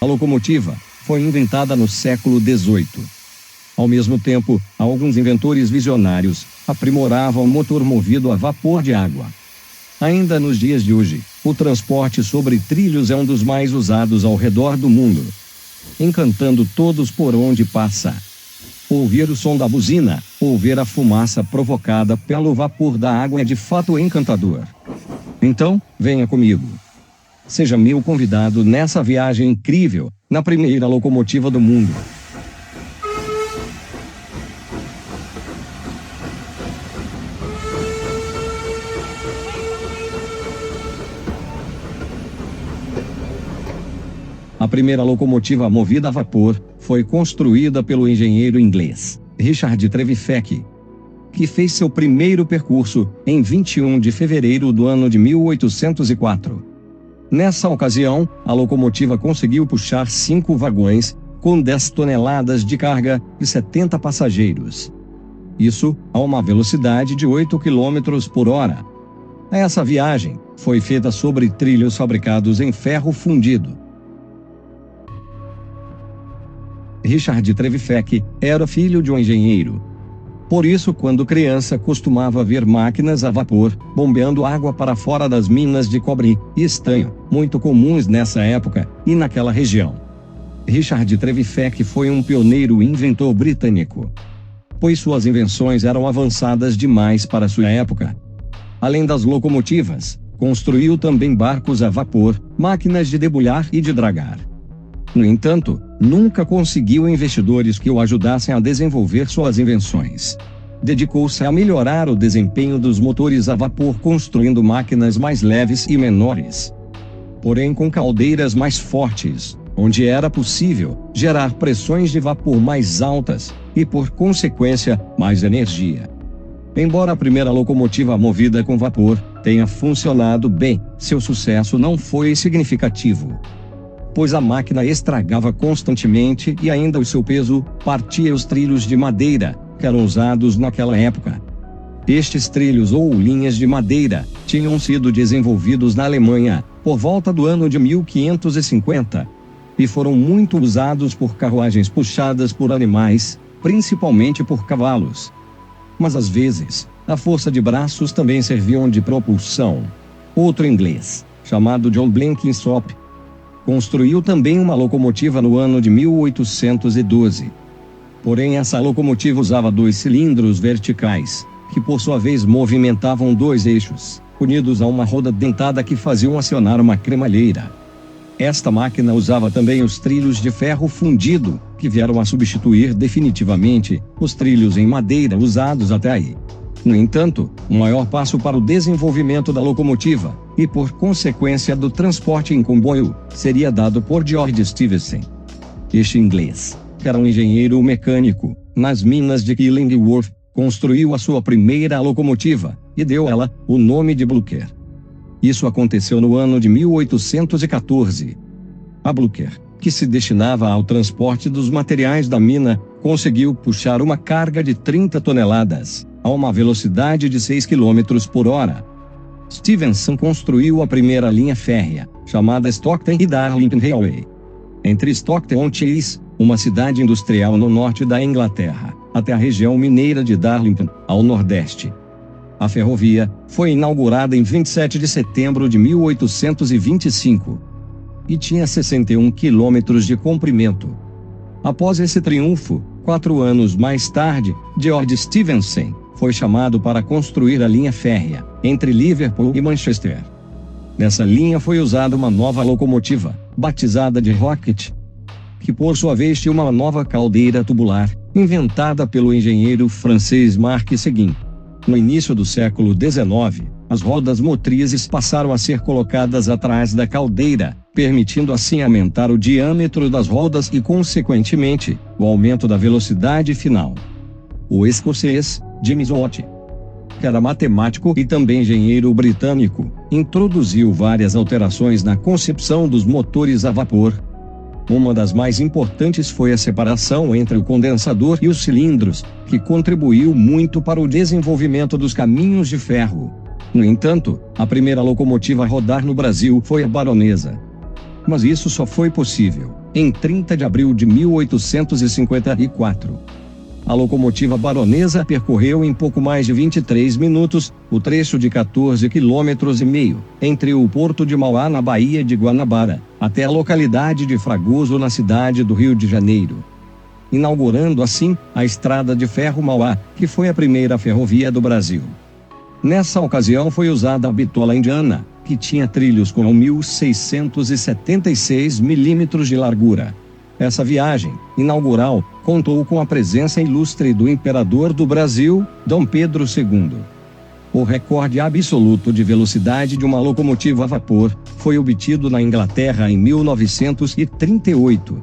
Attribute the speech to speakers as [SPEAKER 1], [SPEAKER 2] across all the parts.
[SPEAKER 1] A locomotiva foi inventada no século XVIII. Ao mesmo tempo, alguns inventores visionários aprimoravam o motor movido a vapor de água. Ainda nos dias de hoje, o transporte sobre trilhos é um dos mais usados ao redor do mundo, encantando todos por onde passa. Ouvir o som da buzina, ou ver a fumaça provocada pelo vapor da água é de fato encantador. Então, venha comigo. Seja meu convidado nessa viagem incrível, na primeira locomotiva do mundo. A primeira locomotiva movida a vapor foi construída pelo engenheiro inglês Richard Trevithick, que fez seu primeiro percurso em 21 de fevereiro do ano de 1804. Nessa ocasião, a locomotiva conseguiu puxar 5 vagões, com 10 toneladas de carga e 70 passageiros. Isso a uma velocidade de 8 km por hora. Essa viagem foi feita sobre trilhos fabricados em ferro fundido. Richard Trevithick era filho de um engenheiro. Por isso, quando criança, costumava ver máquinas a vapor, bombeando água para fora das minas de cobre e estanho, muito comuns nessa época e naquela região. Richard Trevithick foi um pioneiro inventor britânico, pois suas invenções eram avançadas demais para sua época. Além das locomotivas, construiu também barcos a vapor, máquinas de debulhar e de dragar. No entanto, nunca conseguiu investidores que o ajudassem a desenvolver suas invenções. Dedicou-se a melhorar o desempenho dos motores a vapor construindo máquinas mais leves e menores, porém com caldeiras mais fortes, onde era possível gerar pressões de vapor mais altas e, por consequência, mais energia. Embora a primeira locomotiva movida com vapor tenha funcionado bem, seu sucesso não foi significativo, pois a máquina estragava constantemente e ainda o seu peso partia os trilhos de madeira, que eram usados naquela época. Estes trilhos ou linhas de madeira tinham sido desenvolvidos na Alemanha por volta do ano de 1550 e foram muito usados por carruagens puxadas por animais, principalmente por cavalos. Mas às vezes, a força de braços também serviam de propulsão. Outro inglês, chamado John Blenkinsop, construiu também uma locomotiva no ano de 1812. Porém, essa locomotiva usava 2 cilindros verticais, que por sua vez movimentavam 2 eixos, unidos a uma roda dentada que faziam acionar uma cremalheira. Esta máquina usava também os trilhos de ferro fundido, que vieram a substituir definitivamente os trilhos em madeira usados até aí. No entanto, o maior passo para o desenvolvimento da locomotiva, e por consequência do transporte em comboio, seria dado por George Stephenson. Este inglês, que era um engenheiro mecânico, nas minas de Killingworth, construiu a sua primeira locomotiva, e deu a ela o nome de Blucher. Isso aconteceu no ano de 1814. A Blucher, que se destinava ao transporte dos materiais da mina, conseguiu puxar uma carga de 30 toneladas, a uma velocidade de 6 km por hora. Stephenson construiu a primeira linha férrea, chamada Stockton e Darlington Railway, entre Stockton-on-Tees, uma cidade industrial no norte da Inglaterra, até a região mineira de Darlington, ao nordeste. A ferrovia foi inaugurada em 27 de setembro de 1825 e tinha 61 quilômetros de comprimento. Após esse triunfo, 4 anos mais tarde, George Stephenson foi chamado para construir a linha férrea entre Liverpool e Manchester. Nessa linha foi usada uma nova locomotiva, batizada de Rocket, que por sua vez tinha uma nova caldeira tubular, inventada pelo engenheiro francês Marc Seguin. No início do século XIX, as rodas motrizes passaram a ser colocadas atrás da caldeira, permitindo assim aumentar o diâmetro das rodas e, consequentemente, o aumento da velocidade final. O escocês James Watt, que era matemático e também engenheiro britânico, introduziu várias alterações na concepção dos motores a vapor. Uma das mais importantes foi a separação entre o condensador e os cilindros, que contribuiu muito para o desenvolvimento dos caminhos de ferro. No entanto, a primeira locomotiva a rodar no Brasil foi a Baronesa. Mas isso só foi possível em 30 de abril de 1854. A locomotiva baronesa percorreu em pouco mais de 23 minutos o trecho de 14,5 km, entre o porto de Mauá, na Baía de Guanabara, até a localidade de Fragoso, na cidade do Rio de Janeiro, inaugurando assim a Estrada de Ferro Mauá, que foi a primeira ferrovia do Brasil. Nessa ocasião foi usada a bitola indiana, que tinha trilhos com 1.676 milímetros de largura. Essa viagem inaugural contou com a presença ilustre do imperador do Brasil, Dom Pedro II. O recorde absoluto de velocidade de uma locomotiva a vapor foi obtido na Inglaterra em 1938.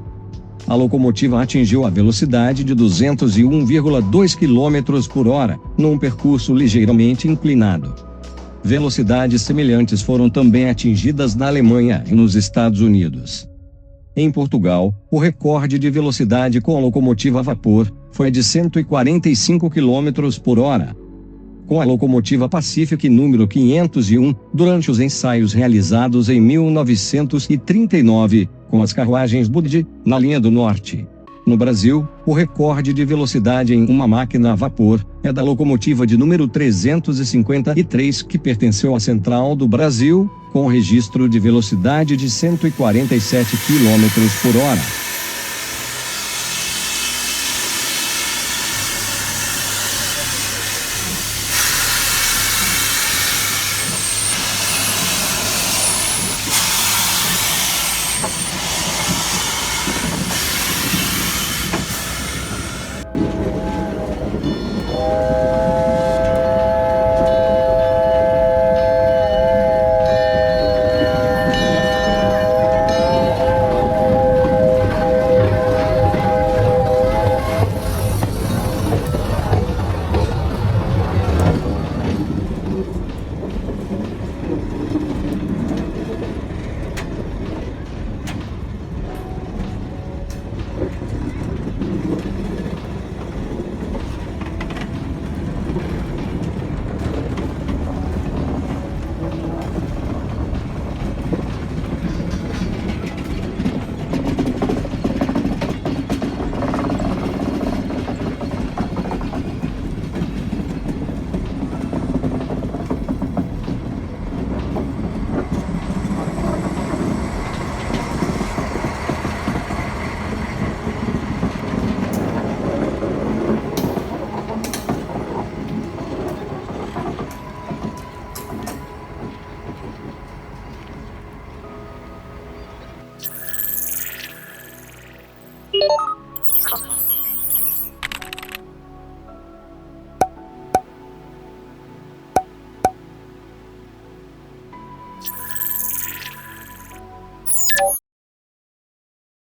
[SPEAKER 1] A locomotiva atingiu a velocidade de 201,2 km por hora, num percurso ligeiramente inclinado. Velocidades semelhantes foram também atingidas na Alemanha e nos Estados Unidos. Em Portugal, o recorde de velocidade com a locomotiva a vapor foi de 145 km por hora. Com a locomotiva Pacific número 501, durante os ensaios realizados em 1939, com as carruagens Budge, na linha do norte. No Brasil, o recorde de velocidade em uma máquina a vapor é da locomotiva de número 353, que pertenceu à Central do Brasil, com registro de velocidade de 147 km por hora.